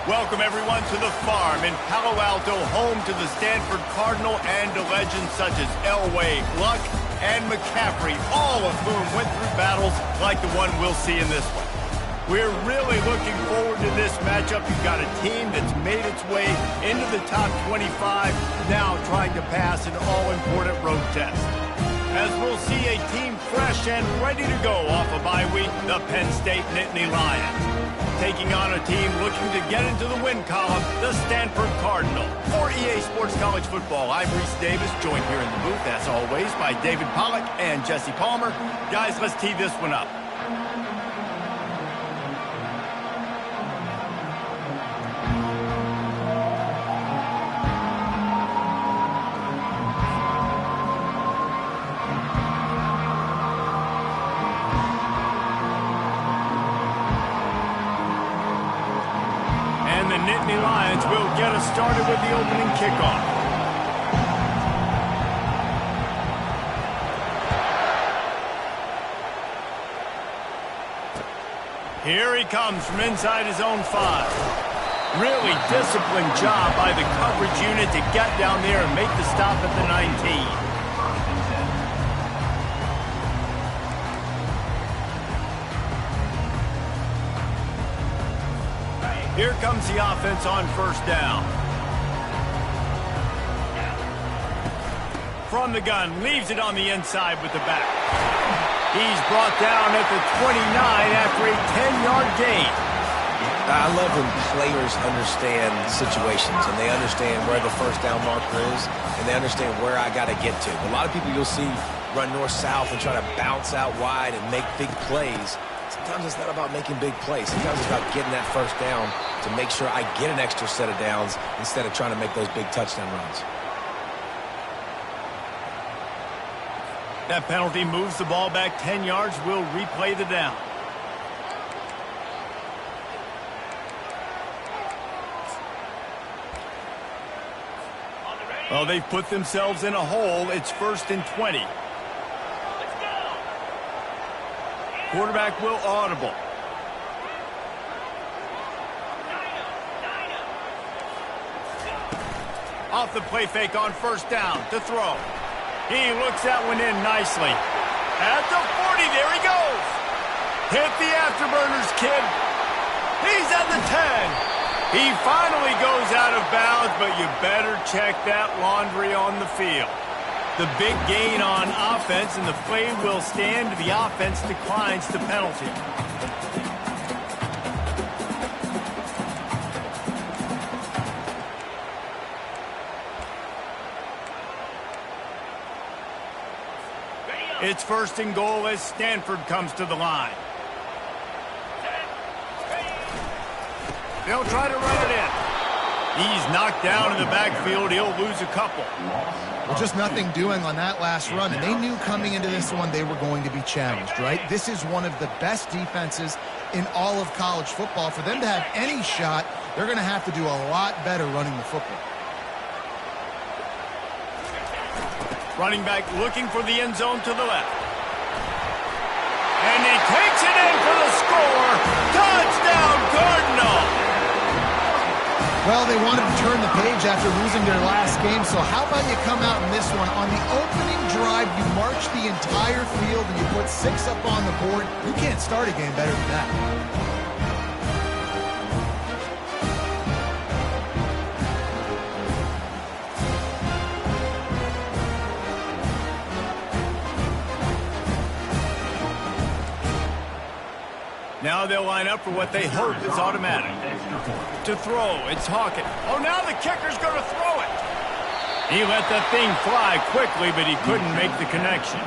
Welcome, everyone, to the farm in Palo Alto, home to the Stanford Cardinal and to legends such as Elway, Luck, and McCaffrey, all of whom went through battles like the one we'll see in this one. We're really looking forward to this matchup. You've got a team that's made its way into the top 25, now trying to pass an all-important road test. As we'll see a team fresh and ready to go off a bye week, the Penn State Nittany Lions. Taking on a team looking to get into the win column, the Stanford Cardinal. For EA Sports College Football, I'm Reese Davis, joined here in the booth, as always, by David Pollack and Jesse Palmer. Guys, let's tee this one up. Nittany Lions will get us started with the opening kickoff. Here he comes from inside his own 5. Really disciplined job by the coverage unit to get down there and make the stop at the 19. Here comes the offense on first down. From the gun, leaves it on the inside with the back. He's brought down at the 29 after a 10-yard gain. I love when players understand situations and they understand where the first down marker is and they understand where I got to get to. A lot of people you'll see run north-south and try to bounce out wide and make big plays. Sometimes it's not about making big plays. Sometimes it's about getting that first down to make sure I get an extra set of downs instead of trying to make those big touchdown runs. That penalty moves the ball back 10 yards. We'll replay the down. Well, they've put themselves in a hole. It's 1st and 20. Quarterback will audible. Off the play fake on first down to throw. He looks that one in nicely. At the 40, there he goes. Hit the afterburners, kid. He's at the 10. He finally goes out of bounds, but you better check that laundry on the field. The big gain on offense, and the play will stand. The offense declines the penalty. It's 1st and goal as Stanford comes to the line. They'll try to run it in. He's knocked down in the backfield. He'll lose a couple. Well, just nothing doing on that last run, and they knew coming into this one they were going to be challenged, right? This is one of the best defenses in all of college football. For them to have any shot, they're going to have to do a lot better running the football. Running back looking for the end zone to the left. And he takes it in for the score. Touchdown, Cardinal! Well, they wanted to turn the page after losing their last game, so how about you come out in this one? On the opening drive, you march the entire field and you put 6 up on the board. You can't start a game better than that. Now they'll line up for what they hope is automatic. To throw, it's Hawkins. Oh, now the kicker's going to throw it. He let that thing fly quickly, but he couldn't make the connection.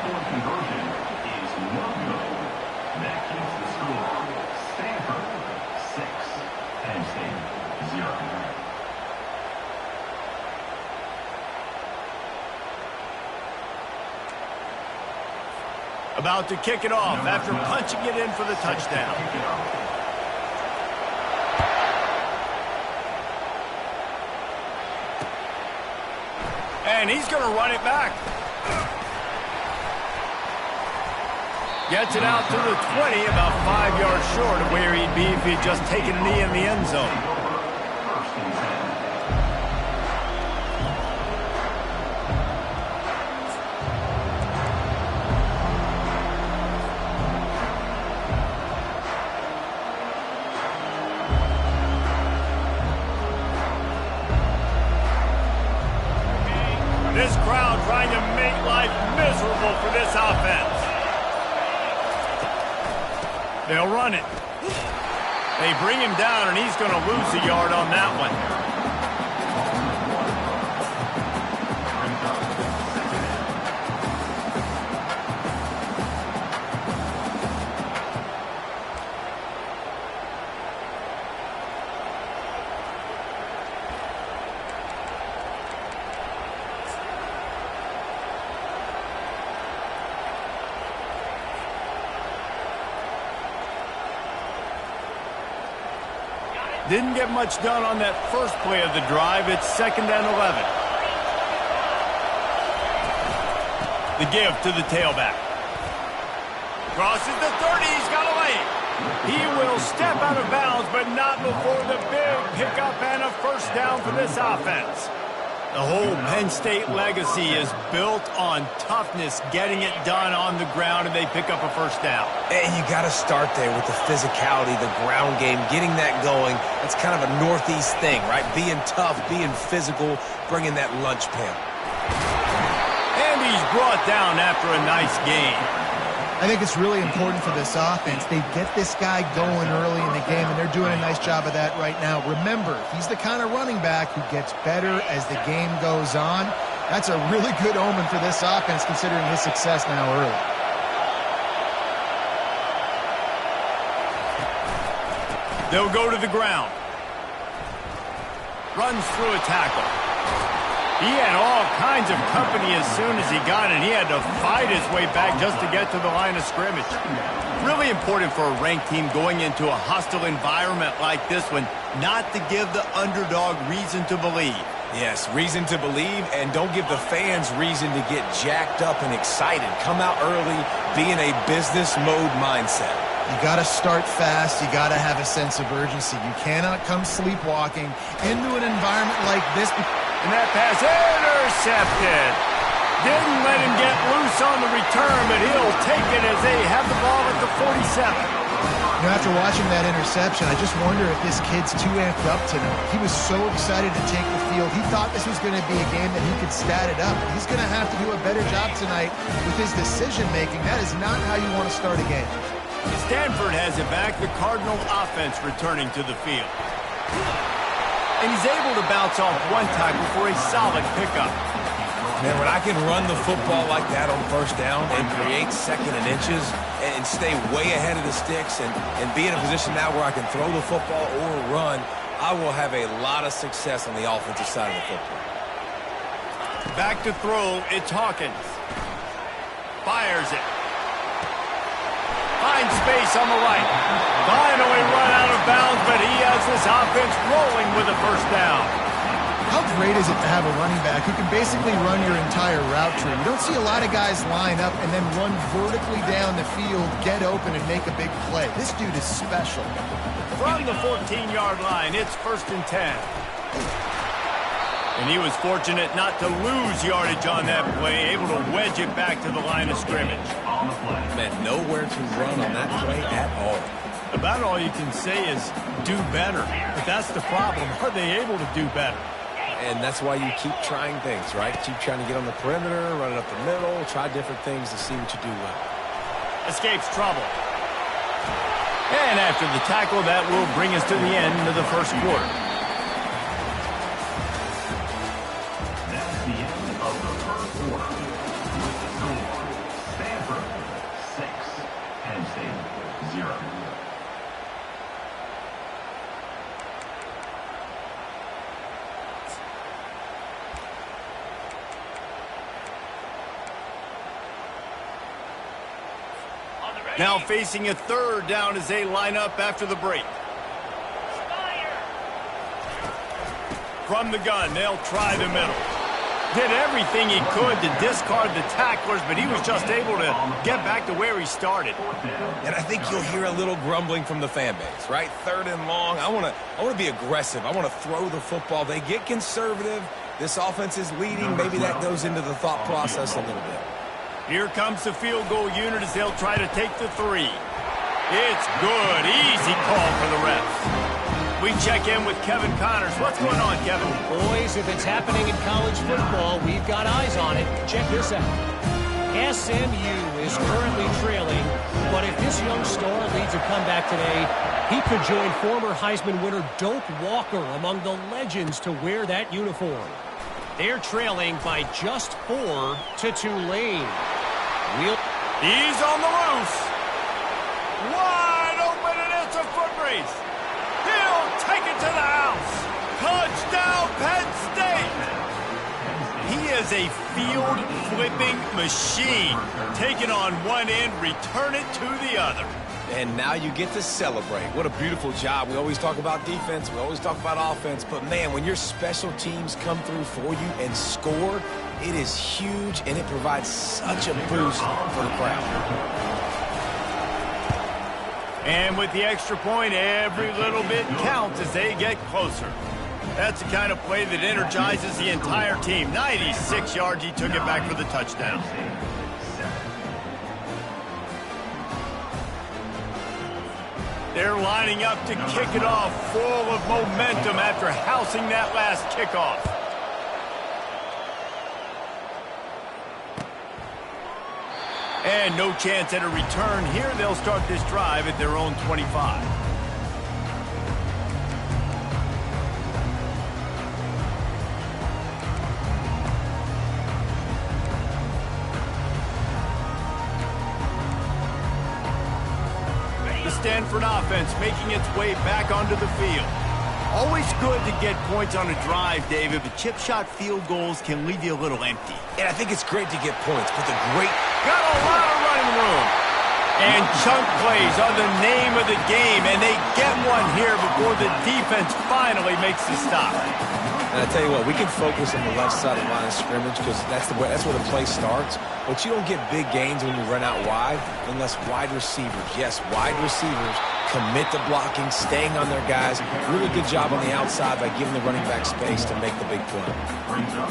About to kick it off after punching it in for the touchdown. And he's going to run it back. Gets it out to the 20, about 5 yards short of where he'd be if he'd just taken a knee in the end zone. They'll run it. They bring him down, and he's going to lose a yard on that one. Didn't get much done on that first play of the drive. It's 2nd and 11. The give to the tailback. Crosses the 30. He's got a lane. He will step out of bounds, but not before the big pickup and a first down for this offense. The whole Penn State legacy is built on toughness, getting it done on the ground, and they pick up a first down. And you got to start there with the physicality, the ground game, getting that going. It's kind of a Northeast thing, right? Being tough, being physical, bringing that lunch pail. And he's brought down after a nice gain. I think it's really important for this offense. They get this guy going early in the game, and they're doing a nice job of that right now. Remember, he's the kind of running back who gets better as the game goes on. That's a really good omen for this offense, considering his success now early. They'll go to the ground. Runs through a tackle. He had all kinds of company as soon as he got it. He had to fight his way back just to get to the line of scrimmage. Really important for a ranked team going into a hostile environment like this one, not to give the underdog reason to believe. Yes, reason to believe, and don't give the fans reason to get jacked up and excited. Come out early, be in a business mode mindset. You got to start fast. You got to have a sense of urgency. You cannot come sleepwalking into an environment like this. And that pass intercepted. Didn't let him get loose on the return, but he'll take it as they have the ball at the 47. You know, after watching that interception, I just wonder if this kid's too amped up tonight. He was so excited to take the field. He thought this was going to be a game that he could stat it up. He's going to have to do a better job tonight with his decision-making. That is not how you want to start a game. Stanford has it back. The Cardinal offense returning to the field. And he's able to bounce off one tackle for a solid pickup. Man, when I can run the football like that on first down and create 2nd and inches and stay way ahead of the sticks and be in a position now where I can throw the football or run, I will have a lot of success on the offensive side of the football. Back to throw, it's Hawkins. Fires it. Finds space on the right. Finally run out of bounds, but he has this offense rolling with a first down. How great is it to have a running back who can basically run your entire route tree? You don't see a lot of guys line up and then run vertically down the field, get open, and make a big play. This dude is special. From the 14-yard line, it's 1st and 10. And he was fortunate not to lose yardage on that play, able to wedge it back to the line of scrimmage. Man, nowhere to run on that play at all. About all you can say is do better. But that's the problem. Are they able to do better? And that's why you keep trying things, right? Keep trying to get on the perimeter, run it up the middle, try different things to see what you do well. Escapes trouble. And after the tackle, that will bring us to the end of the first quarter. That's the end of the first quarter. With the score, Stanford 6, Penn State 0. Now facing a 3rd down as they line up after the break. From the gun, they'll try the middle. Did everything he could to discard the tacklers, but he was just able to get back to where he started. And I think you'll hear a little grumbling from the fan base, right? 3rd and long. I want to be aggressive. I want to throw the football. They get conservative. This offense is leading. Maybe that goes into the thought process a little bit. Here comes the field goal unit as they'll try to take the 3. It's good. Easy call for the refs. We check in with Kevin Connors. What's going on, Kevin? Boys, if it's happening in college football, we've got eyes on it. Check this out. SMU is currently trailing, but if this young star leads a comeback today, he could join former Heisman winner Doak Walker among the legends to wear that uniform. They're trailing by just 4 to Tulane. He's on the loose. Wide open, and it's a foot race. He'll take it to the house. Touchdown, Penn State. He is a field-flipping machine. Take it on one end, return it to the other. And now you get to celebrate. What a beautiful job. We always talk about defense. We always talk about offense. But, man, when your special teams come through for you and score, it is huge, and it provides such a boost for the crowd. And with the extra point, every little bit counts as they get closer. That's the kind of play that energizes the entire team. 96 yards, he took it back for the touchdown. They're lining up to kick it off, full of momentum after housing that last kickoff. And no chance at a return here. They'll start this drive at their own 25. The Stanford offense making its way back onto the field. Always good to get points on a drive, David, but chip shot field goals can leave you a little empty. And I think it's great to get points, but the great... Got a lot of running room. And chunk plays are the name of the game, and they get one here before the defense finally makes the stop. And I tell you what, we can focus on the left side of the line of scrimmage because that's where the play starts. But you don't get big gains when you run out wide unless wide receivers, yes, wide receivers, commit to blocking, staying on their guys. Really good job on the outside by giving the running back space to make the big play.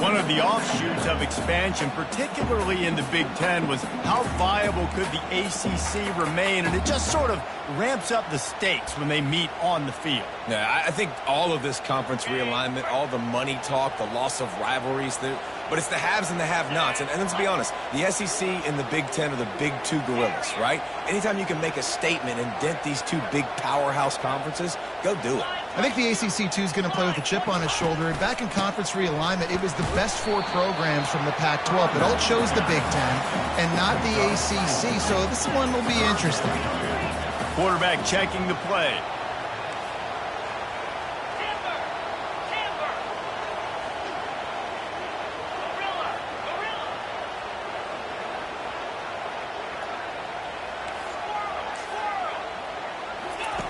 One of the offshoots of expansion, particularly in the Big Ten, was how viable could the ACC remain, and it just sort of ramps up the stakes when they meet on the field. Yeah, I think all of this conference realignment, all the money talk, the loss of rivalries, but it's the haves and the have-nots. And let's be honest, the SEC and the Big Ten are the big two gorillas, right? Anytime you can make a statement and dent these two big powerhouse conferences, go do it. I think the ACC, too, is going to play with a chip on his shoulder. And back in conference realignment, it was the best 4 programs from the Pac-12 that all chose the Big Ten and not the ACC. So this one will be interesting. Quarterback checking the play.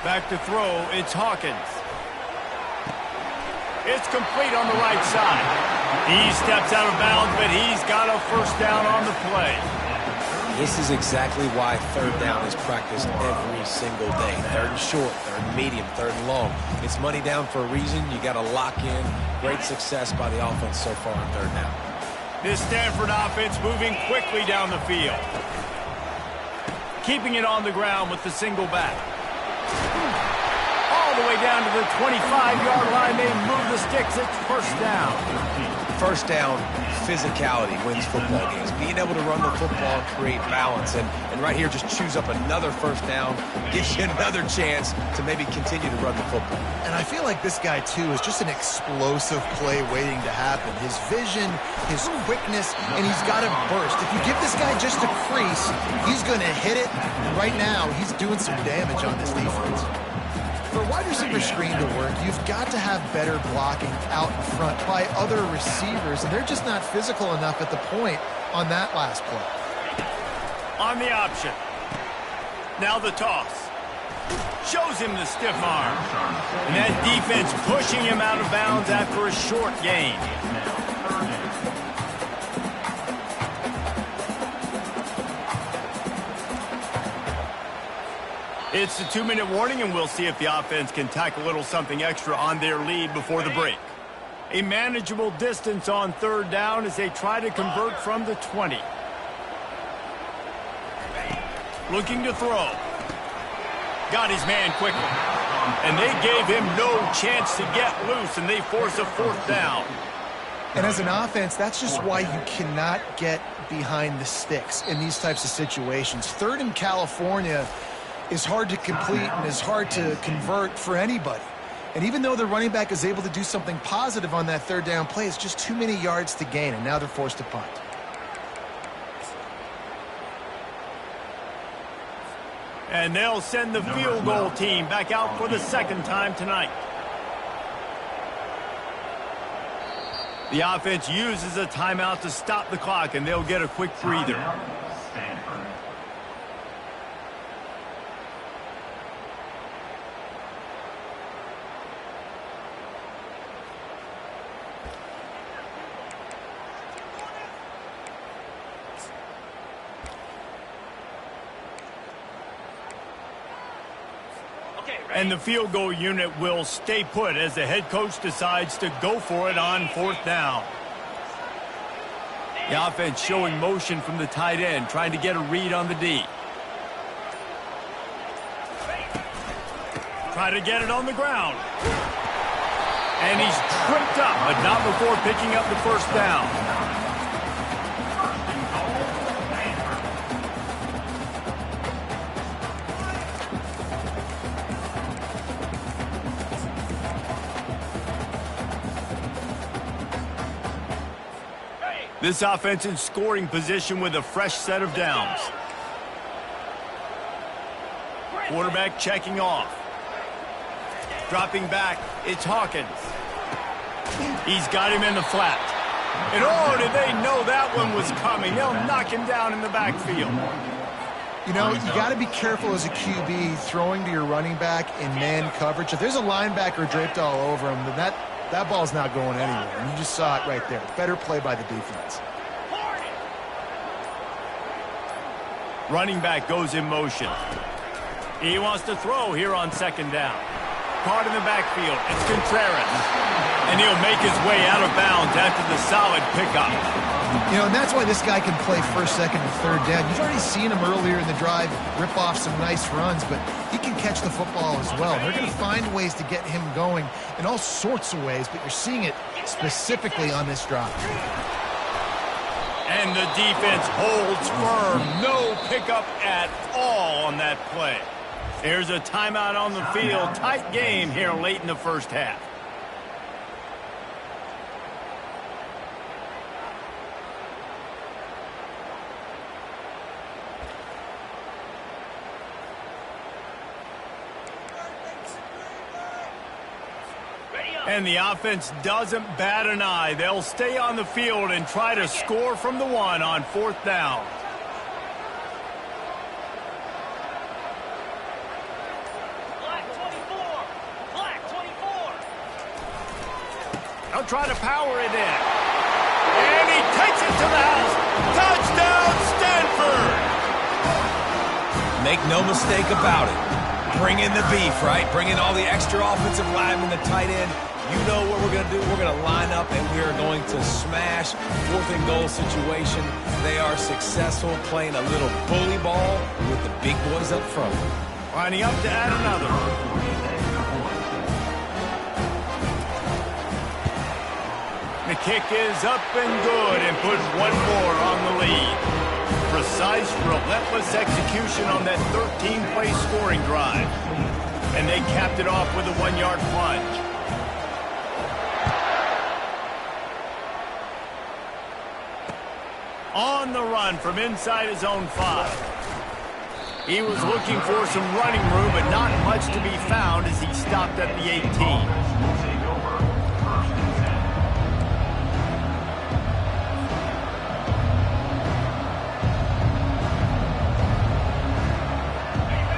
Back to throw, it's Hawkins. It's complete on the right side. He steps out of bounds, but he's got a first down on the play. This is exactly why third down is practiced every single day. Third and short, third and medium, third and long. It's money down for a reason. You got to lock in. Great success by the offense so far on third down. This Stanford offense moving quickly down the field. Keeping it on the ground with the single back. All the way down to the 25-yard line. They move the sticks. It's first down. First down, physicality wins football games. Being able to run the football, create balance. And right here, just choose up another first down, gives you another chance to maybe continue to run the football. And I feel like this guy, too, is just an explosive play waiting to happen. His vision, his quickness, and he's got a burst. If you give this guy just a crease, he's going to hit it. And right now, he's doing some damage on this defense. For a wide receiver screen to work, you've got to have better blocking out in front by other receivers, and they're just not physical enough at the point on that last play. On the option. Now the toss. Shows him the stiff arm. And that defense pushing him out of bounds after a short gain. It's the 2-minute warning, and we'll see if the offense can tack a little something extra on their lead before the break. A manageable distance on third down as they try to convert from the 20. Looking to throw. Got his man quickly. And they gave him no chance to get loose, and they force a fourth down. And as an offense, that's just why you cannot get behind the sticks in these types of situations. Third in California, is hard to complete and is hard to convert for anybody. And even though the running back is able to do something positive on that third down play, it's just too many yards to gain, and now they're forced to punt. And they'll send the field goal team back out for the second time tonight. The offense uses a timeout to stop the clock, and they'll get a quick breather. Stanford. And the field goal unit will stay put as the head coach decides to go for it on fourth down. The offense showing motion from the tight end, trying to get a read on the D. Try to get it on the ground. And he's tripped up, but not before picking up the first down. This offense in scoring position with a fresh set of downs. Quarterback checking off. Dropping back, it's Hawkins. He's got him in the flat. And oh, did they know that one was coming. They'll knock him down in the backfield. You know, you got to be careful as a QB throwing to your running back in man coverage. If there's a linebacker draped all over him, then that ball's not going anywhere. And you just saw it right there. Better play by the defense. Running back goes in motion. He wants to throw here on second down. Caught in the backfield. It's Contreras. And he'll make his way out of bounds after the solid pickup. You know, and that's why this guy can play first, second, and third down. You've already seen him earlier in the drive rip off some nice runs, but he can catch the football as well. They're going to find ways to get him going in all sorts of ways, but you're seeing it specifically on this drive. And the defense holds firm. No pickup at all on that play. There's a timeout on the field. Tight game here late in the first half. And the offense doesn't bat an eye. They'll stay on the field and try to score from the one on fourth down. They'll try to power it in. And he takes it to the house. Touchdown, Stanford! Make no mistake about it. Bring in the beef, right? Bring in all the extra offensive linemen, the tight end. You know what we're going to do. We're going to line up, and we are going to smash fourth and goal situation. They are successful playing a little bully ball with the big boys up front. Lining up to add another. The kick is up and good and puts one more on the lead. Precise, relentless execution on that 13-play scoring drive. And they capped it off with a 1-yard plunge. On the run from inside his own 5. He was looking for some running room, but not much to be found as he stopped at the 18.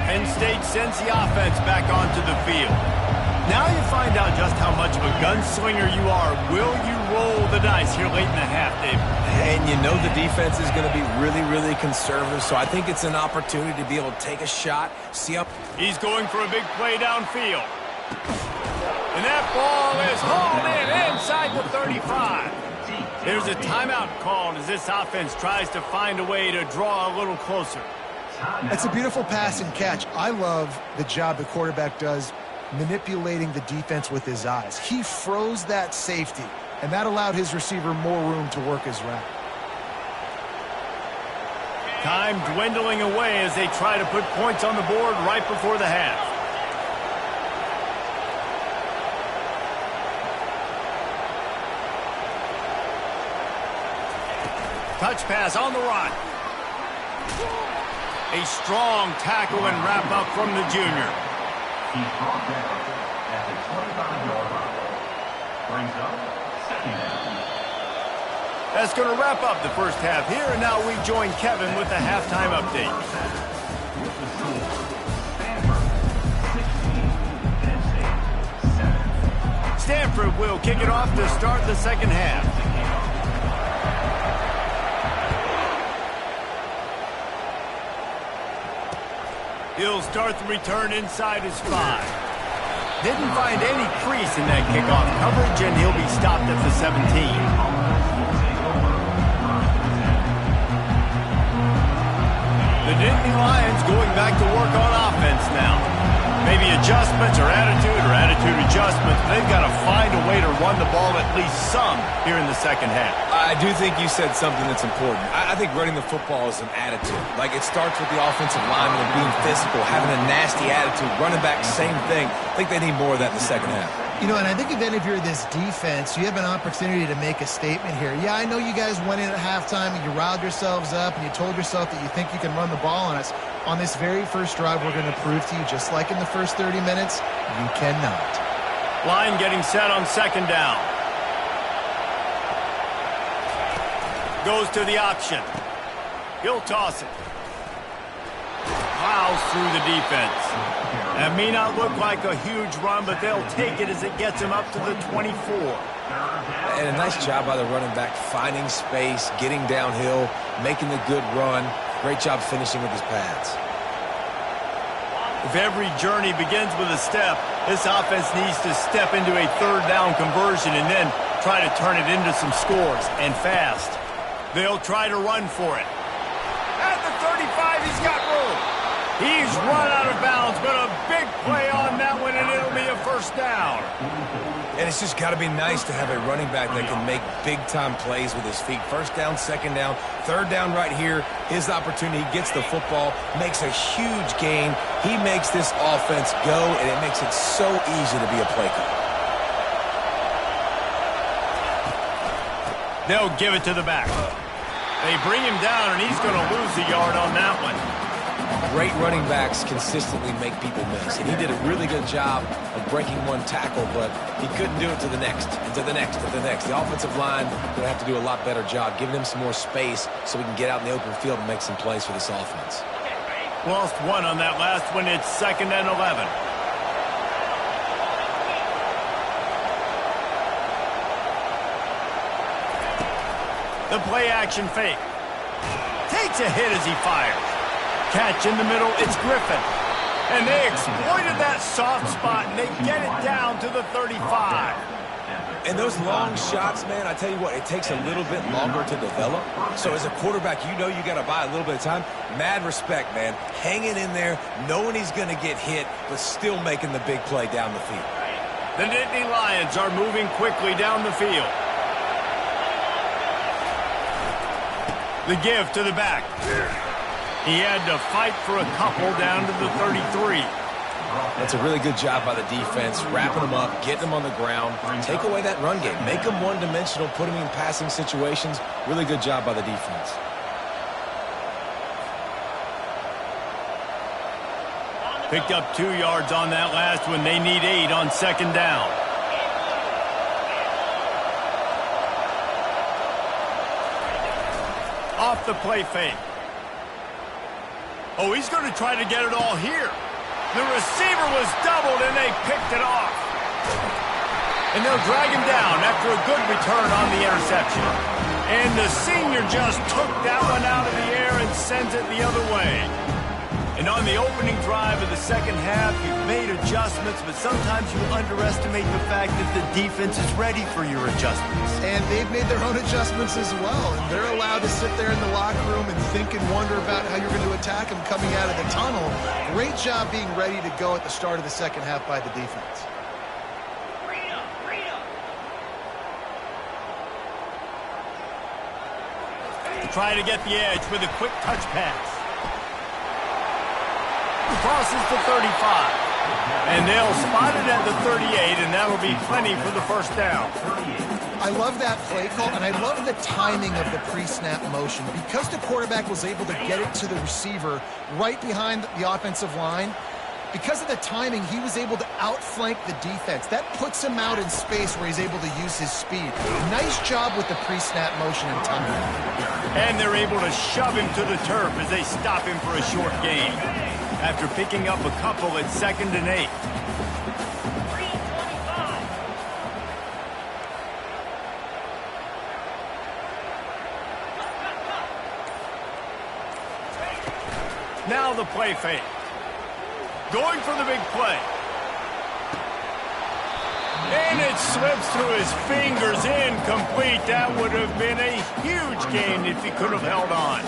Penn State sends the offense back onto the field. Now you find out just how much of a gunslinger you are. Will you roll the dice here late in the half, Dave? And you know the defense is going to be really, really conservative, so I think it's an opportunity to be able to take a shot, see up. He's going for a big play downfield. And that ball is hauled in inside the 35. There's a timeout called as this offense tries to find a way to draw a little closer. That's a beautiful pass and catch. I love the job the quarterback does manipulating the defense with his eyes. He froze that safety, and that allowed his receiver more room to work his route. Time dwindling away as they try to put points on the board right before the half. Touch pass on the run. A strong tackle and wrap up from the junior. He's brought down at the 25-yard line. Brings up second down. That's going to wrap up the first half here, and now we join Kevin with the halftime update. With the score, Stanford 16, Penn State 7. Stanford will kick it off to start the second half. He'll start the return inside his 5. Didn't find any crease in that kickoff coverage, and he'll be stopped at the 17. The Nittany Lions going back to work on offense now. Maybe adjustments or attitude adjustments. They've got to find a way to run the ball at least some here in the second half. I do think you said something that's important. I think running the football is an attitude. Like, it starts with the offensive lineman and being physical, having a nasty attitude. Running back, same thing. I think they need more of that in the second half. You know, and I think even if you're this defense, you have an opportunity to make a statement here. Yeah, I know you guys went in at halftime and you riled yourselves up and you told yourself that you think you can run the ball on us. On this very first drive, we're going to prove to you, just like in the first 30 minutes, you cannot. Line getting set on second down. Goes to the option. He'll toss it. Plows through the defense. That may not look like a huge run, but they'll take it as it gets him up to the 24. And a nice job by the running back, finding space, getting downhill, making the good run. Great job finishing with his pads. If every journey begins with a step, this offense needs to step into a third down conversion and then try to turn it into some scores, and fast. They'll try to run for it. At the 35, he's got room. He's run out of bounds, but a big play on that one, and it'll be a first down. And it's just got to be nice to have a running back that can make big-time plays with his feet. First down, second down, third down right here. His opportunity, gets the football, makes a huge gain. He makes this offense go, and it makes it so easy to be a play caller. They'll give it to the back. They bring him down, and he's going to lose a yard on that one. Great running backs consistently make people miss, and he did a really good job of breaking one tackle, but he couldn't do it to the next, and to the next, and to the next. The offensive line going to have to do a lot better job, giving him some more space so we can get out in the open field and make some plays for this offense. Lost one on that last one. It's 2nd and 11. The play-action fake. Takes a hit as he fires. Catch in the middle, it's Griffin. And they exploited that soft spot, and they get it down to the 35. And those long shots, man, I tell you what, it takes a little bit longer to develop. So as a quarterback, you know you got to buy a little bit of time. Mad respect, man. Hanging in there, knowing he's going to get hit, but still making the big play down the field. The Nittany Lions are moving quickly down the field. The give to the back. He had to fight for a couple down to the 33. That's a really good job by the defense, wrapping them up, getting them on the ground. Take away that run game. Make them one-dimensional, put them in passing situations. Really good job by the defense. Picked up 2 yards on that last one. They need 8 on second down. Off the play fake. Oh, he's going to try to get it all here. The receiver was doubled, and they picked it off. And they'll drag him down after a good return on the interception. And the senior just took that one out of the air and sends it the other way. And on the opening drive of the second half, you've made adjustments, but sometimes you underestimate the fact that the defense is ready for your adjustments. And they've made their own adjustments as well. And they're allowed to sit there in the locker room and think and wonder about how you're going to attack them coming out of the tunnel. Great job being ready to go at the start of the second half by the defense. try to get the edge with a quick touch pass. Crosses the 35. And they'll spot it at the 38, and that'll be plenty for the first down. I love that play call, and I love the timing of the pre-snap motion. Because the quarterback was able to get it to the receiver right behind the offensive line, because of the timing, he was able to outflank the defense. That puts him out in space where he's able to use his speed. Nice job with the pre-snap motion and timing. And they're able to shove him to the turf as they stop him for a short gain. After picking up a couple at 2nd and 8. Now the play fake. Going for the big play. And it slips through his fingers, incomplete. That would have been a huge gain if he could have held on.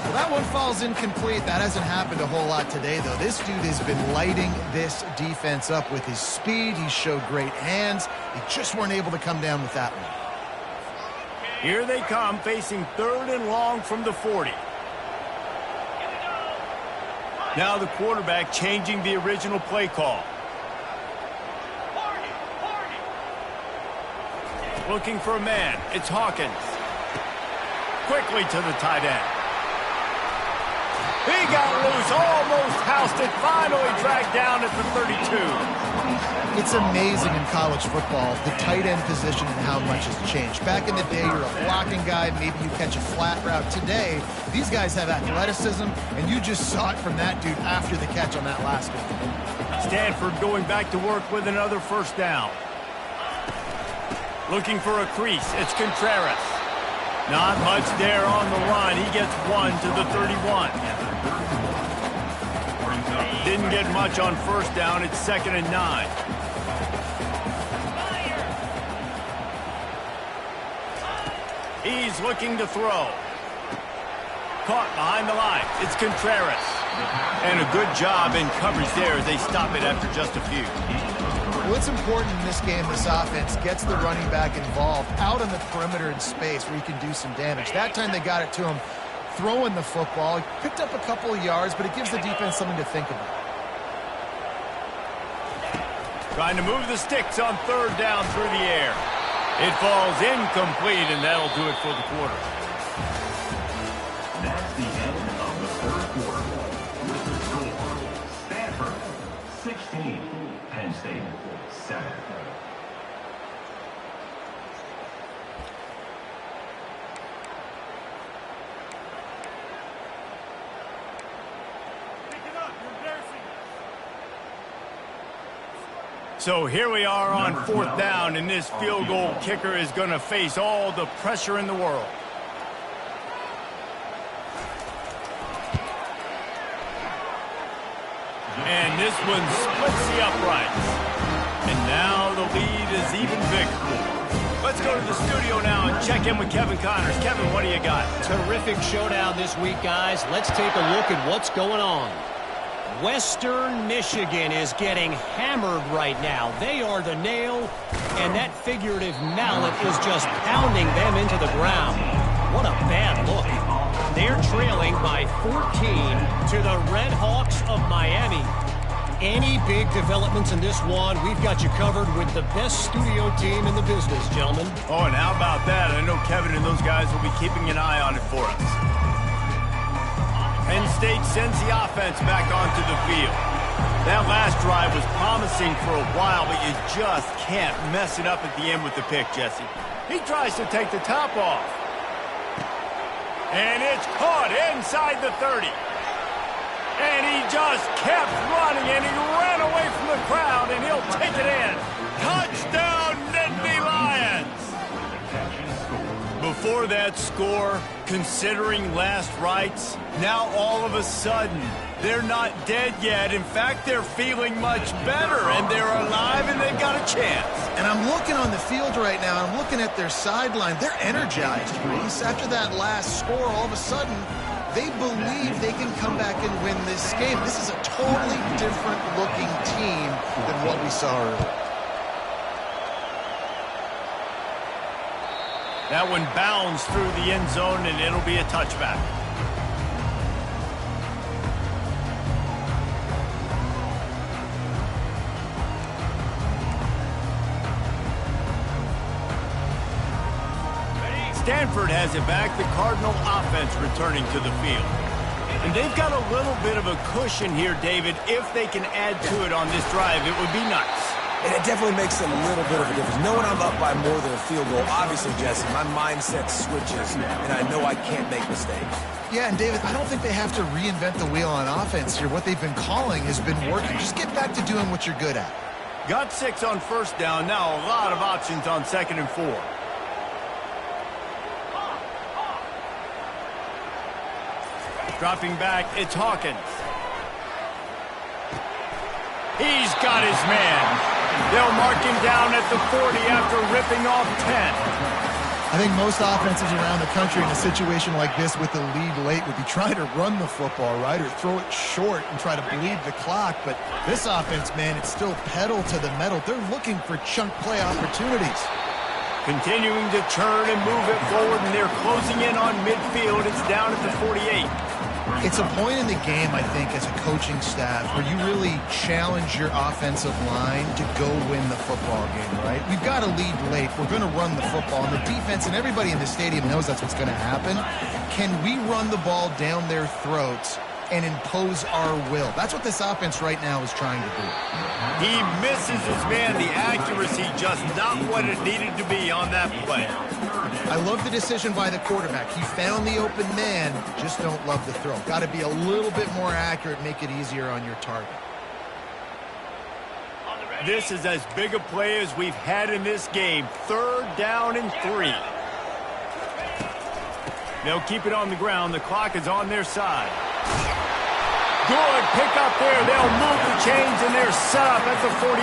Well, that one falls incomplete. That hasn't happened a whole lot today, though. This dude has been lighting this defense up with his speed. He showed great hands. They just weren't able to come down with that one. Here they come, facing 3rd and long from the 40. Now the quarterback changing the original play call. Looking for a man. It's Hawkins. Quickly to the tight end. He got loose, almost housed it, finally dragged down at the 32. It's amazing in college football, the tight end position and how much has changed. Back in the day, you're a blocking guy, maybe you catch a flat route. Today, these guys have athleticism, and you just saw it from that dude after the catch on that last one. Stanford going back to work with another first down. Looking for a crease, it's Contreras. Not much there on the run. He gets one to the 31. Didn't get much on first down. It's 2nd and 9. He's looking to throw. Caught behind the line. It's Contreras. And a good job in coverage there as they stop it after just a few. What's important in this game, this offense gets the running back involved out on the perimeter in space where he can do some damage. That time they got it to him throwing the football. He picked up a couple of yards, but it gives the defense something to think about. Trying to move the sticks on 3rd down through the air. It falls incomplete, and that'll do it for the quarter. That's the end of the 3rd quarter. With the score, Stanford 16, Penn State 7. So here we are on 4th down, and this field goal kicker is going to face all the pressure in the world. And this one splits the uprights. And now the lead is even bigger. Let's go to the studio now and check in with Kevin Connors. Kevin, what do you got? Terrific showdown this week, guys. Let's take a look at what's going on. Western Michigan is getting hammered right now. They are the nail, and that figurative mallet is just pounding them into the ground. What a bad look. They're trailing by 14 to the Red Hawks of Miami. Any big developments in this one, we've got you covered with the best studio team in the business, gentlemen. Oh, and how about that? I know Kevin and those guys will be keeping an eye on it for us. Penn State sends the offense back onto the field. That last drive was promising for a while, but you just can't mess it up at the end with the pick, Jesse. He tries to take the top off. And it's caught inside the 30. And he just kept running, and he ran away from the crowd, and he'll take it in. Touchdown, Nittany Lions! Before that score, considering last rites, now all of a sudden, they're not dead yet. In fact, they're feeling much better, and they're alive, and they've got a chance. And I'm looking on the field right now, and I'm looking at their sideline. They're energized, Reese. After that last score, all of a sudden, they believe they can come back and win this game. This is a totally different-looking team than what we saw earlier. That one bounds through the end zone, and it'll be a touchback. Stanford has it back, the Cardinal offense returning to the field. And they've got a little bit of a cushion here, David. If they can add to it on this drive, it would be nice. And it definitely makes a little bit of a difference. Knowing I'm up by more than a field goal, obviously, Jesse, my mindset switches, and I know I can't make mistakes. Yeah, and David, I don't think they have to reinvent the wheel on offense here. What they've been calling has been working. Just get back to doing what you're good at. Got 6 on first down. Now a lot of options on 2nd and 4. Dropping back, it's Hawkins. He's got his man. They'll mark him down at the 40 after ripping off 10. I think most offenses around the country in a situation like this with the lead late would be trying to run the football, right, or throw it short and try to bleed the clock. But this offense, man, it's still pedal to the metal. They're looking for chunk play opportunities. Continuing to turn and move it forward, and they're closing in on midfield. It's down at the 48. It's a point in the game, I think, as a coaching staff where you really challenge your offensive line to go win the football game, right? We've got to lead late. We're going to run the football. And the defense and everybody in the stadium knows that's what's going to happen. Can we run the ball down their throats and impose our will? That's what this offense right now is trying to do. He misses his man. The accuracy just not what it needed to be on that play. I love the decision by the quarterback. He found the open man, just don't love the throw. Got to be a little bit more accurate, make it easier on your target. This is as big a play as we've had in this game. 3rd down and 3. They'll keep it on the ground. The clock is on their side. Good pick up there. They'll move the chains, and they're set up at the 41.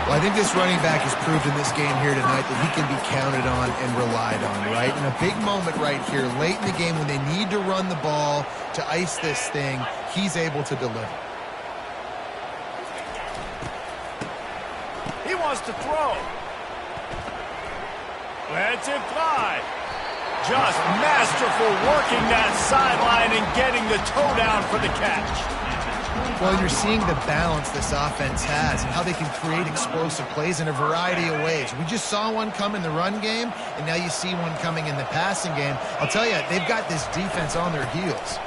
Well, I think this running back has proved in this game here tonight that he can be counted on and relied on, right? In a big moment right here, late in the game when they need to run the ball to ice this thing, he's able to deliver. He wants to throw. Lets it fly. Just masterful working that sideline and getting the toe down for the catch. Well, you're seeing the balance this offense has and how they can create explosive plays in a variety of ways. We just saw one come in the run game, and now you see one coming in the passing game. I'll tell you, they've got this defense on their heels.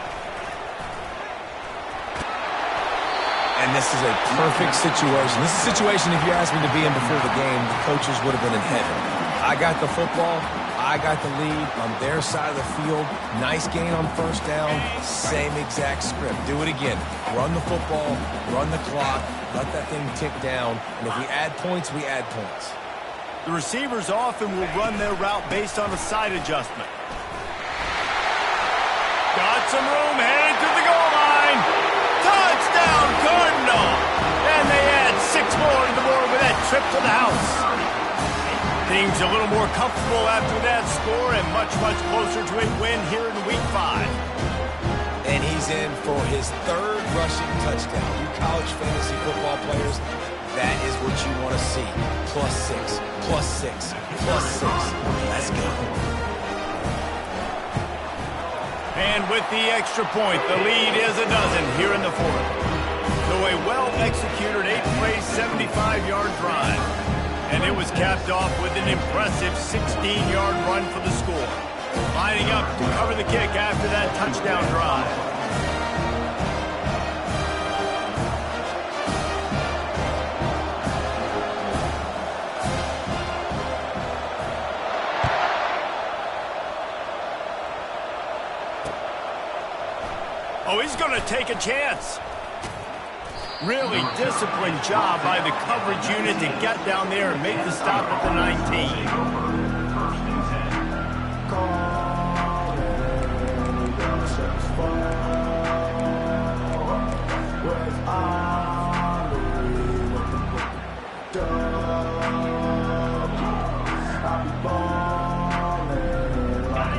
And this is a perfect situation. This is a situation, if you asked me to be in before the game, the coaches would have been in heaven. I got the football. I got the lead on their side of the field. Nice gain on first down. Same exact script. Do it again. Run the football, run the clock, let that thing tick down. And if we add points, we add points. The receivers often will run their route based on a side adjustment. Got some room, headed to the goal line. Touchdown, Cardinal! And they add 6 more to the board with that trip to the house. Things a little more comfortable after that score and much, much closer to a win here in Week 5. And he's in for his 3rd rushing touchdown. You college fantasy football players, that is what you want to see. +6, +6, +6. Let's go. And with the extra point, the lead is a dozen here in the 4th. So a well-executed 8-play, 75-yard drive. And it was capped off with an impressive 16-yard run for the score. Lining up to cover the kick after that touchdown drive. Oh, he's going to take a chance. Really disciplined job by the coverage unit to get down there and make the stop at the 19.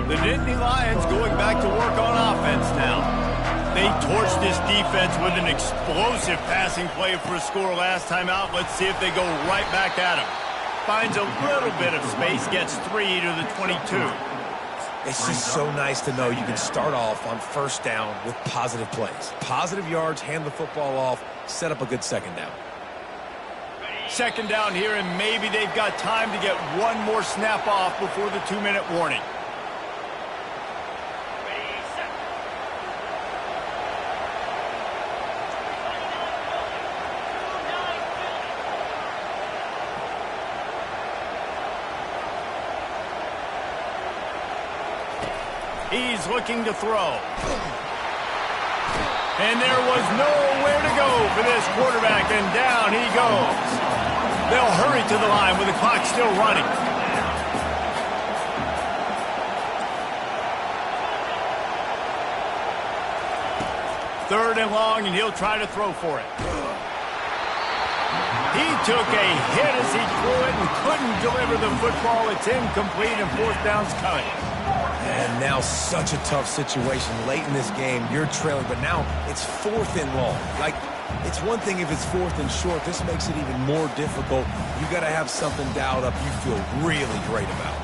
The Nittany Lions going back to work on offense now. They torched this defense with an explosive passing play for a score last time out. Let's see if they go right back at him. finds a little bit of space, gets 3 to the 22. It's just so nice to know you can start off on first down with positive plays. Positive yards, hand the football off, set up a good second down. Second down here, and maybe they've got time to get one more snap off before the 2-minute warning. He's looking to throw. And there was nowhere to go for this quarterback, and down he goes. They'll hurry to the line with the clock still running. Third and long, and he'll try to throw for it. He took a hit as he threw it and couldn't deliver the football. It's incomplete, and fourth down's coming. And now such a tough situation late in this game. You're trailing, but now it's fourth and long. Like, it's one thing if it's fourth and short. This makes it even more difficult. You got to have something dialed up you feel really great about.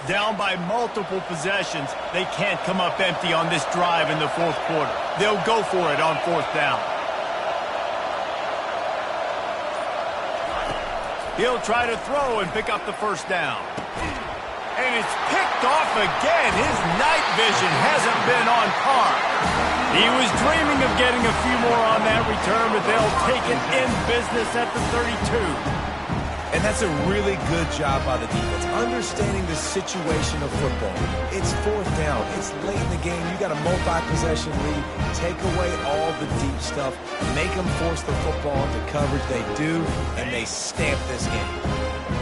Down by multiple possessions, they can't come up empty on this drive in the fourth quarter. They'll go for it on fourth down. He'll try to throw and pick up the first down. And it's picked off again. His night vision hasn't been on par. He was dreaming of getting a few more on that return, but they'll take it in business at the 32. And that's a really good job by the defense, understanding the situation of football. It's fourth down. It's late in the game. You got a multi-possession lead. Take away all the deep stuff. Make them force the football into coverage. They do, and they stamp this game.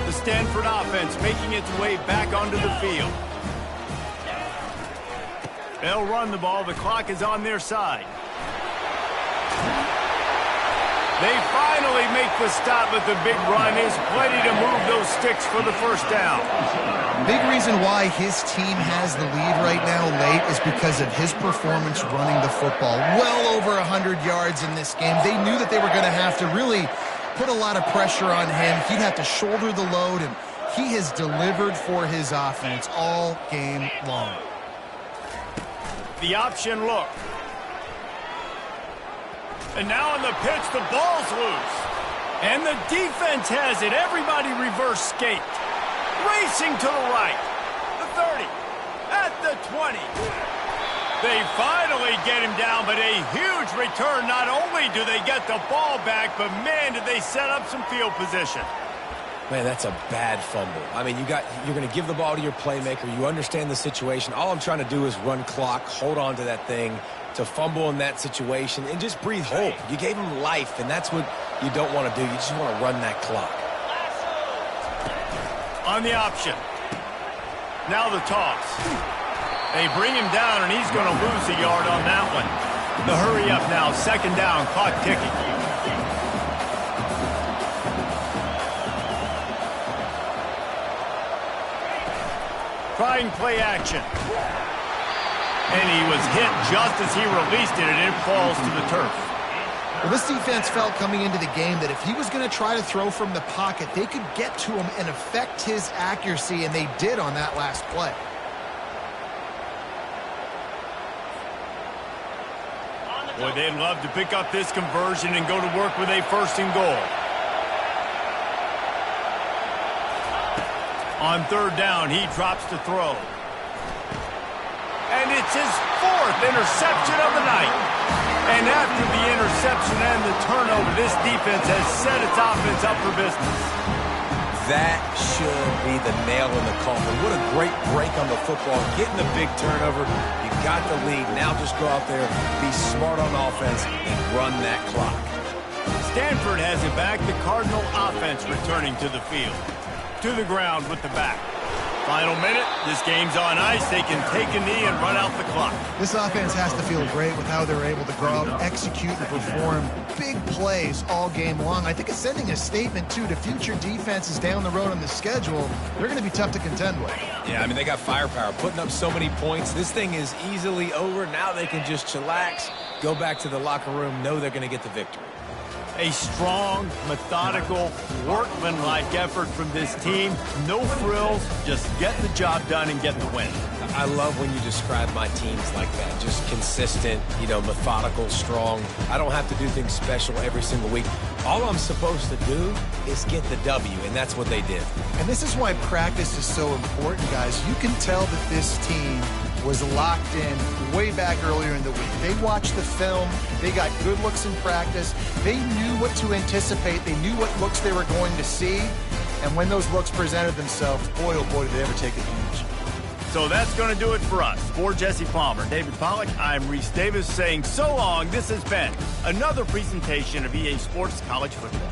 The Stanford offense making its way back onto the field. They'll run the ball. The clock is on their side. They finally make the stop, but the big run is plenty to move those sticks for the first down. Big reason why his team has the lead right now late is because of his performance running the football. Well over 100 yards in this game. They knew that they were going to have to really put a lot of pressure on him. He'd have to shoulder the load, and he has delivered for his offense all game long. The option look. And now on the pitch, the ball's loose. And the defense has it. Everybody reverse skate. Racing to the right. The 30. At the 20. They finally get him down, but a huge return. Not only do they get the ball back, but man, did they set up some field position. Man, that's a bad fumble. I mean, you're going to give the ball to your playmaker. You understand the situation. All I'm trying to do is run clock, hold on to that thing. To fumble in that situation and just breathe hope. You gave him life, and that's what you don't want to do. You just want to run that clock. On the option. Now the toss. They bring him down, and he's going to lose a yard on that one. The hurry up now. Second down. Clock ticking. Trying play action. And he was hit just as he released it, and it falls to the turf. Well, this defense felt coming into the game that if he was going to try to throw from the pocket, they could get to him and affect his accuracy, and they did on that last play. Boy, they'd love to pick up this conversion and go to work with a first and goal. On third down, he drops to throw. And it's his fourth interception of the night. And after the interception and the turnover, this defense has set its offense up for business. That should be the nail in the coffin. What a great break on the football. Getting the big turnover. You got the lead. Now just go out there, be smart on offense, and run that clock. Stanford has it back. The Cardinal offense returning to the field. To the ground with the back. Final minute, this game's on ice. They can take a knee and run out the clock. This offense has to feel great with how they're able to go out, execute, and perform big plays all game long. I think it's sending a statement, too, to future defenses down the road on the schedule. They're going to be tough to contend with. Yeah, I mean, they got firepower, putting up so many points. This thing is easily over. Now they can just chillax, go back to the locker room, know they're going to get the victory. A strong, methodical, workmanlike effort from this team. No frills, just get the job done and get the win. I love when you describe my teams like that. Just consistent, methodical, strong. I don't have to do things special every single week. All I'm supposed to do is get the W, and that's what they did. And this is why practice is so important, guys. You can tell that this team was locked in way back earlier in the week. They watched the film. They got good looks in practice. They knew what to anticipate. They knew what looks they were going to see. And when those looks presented themselves, boy, oh boy, did they ever take advantage. So that's going to do it for us. For Jesse Palmer, David Pollack, I'm Reese Davis saying so long. This has been another presentation of EA Sports College Football.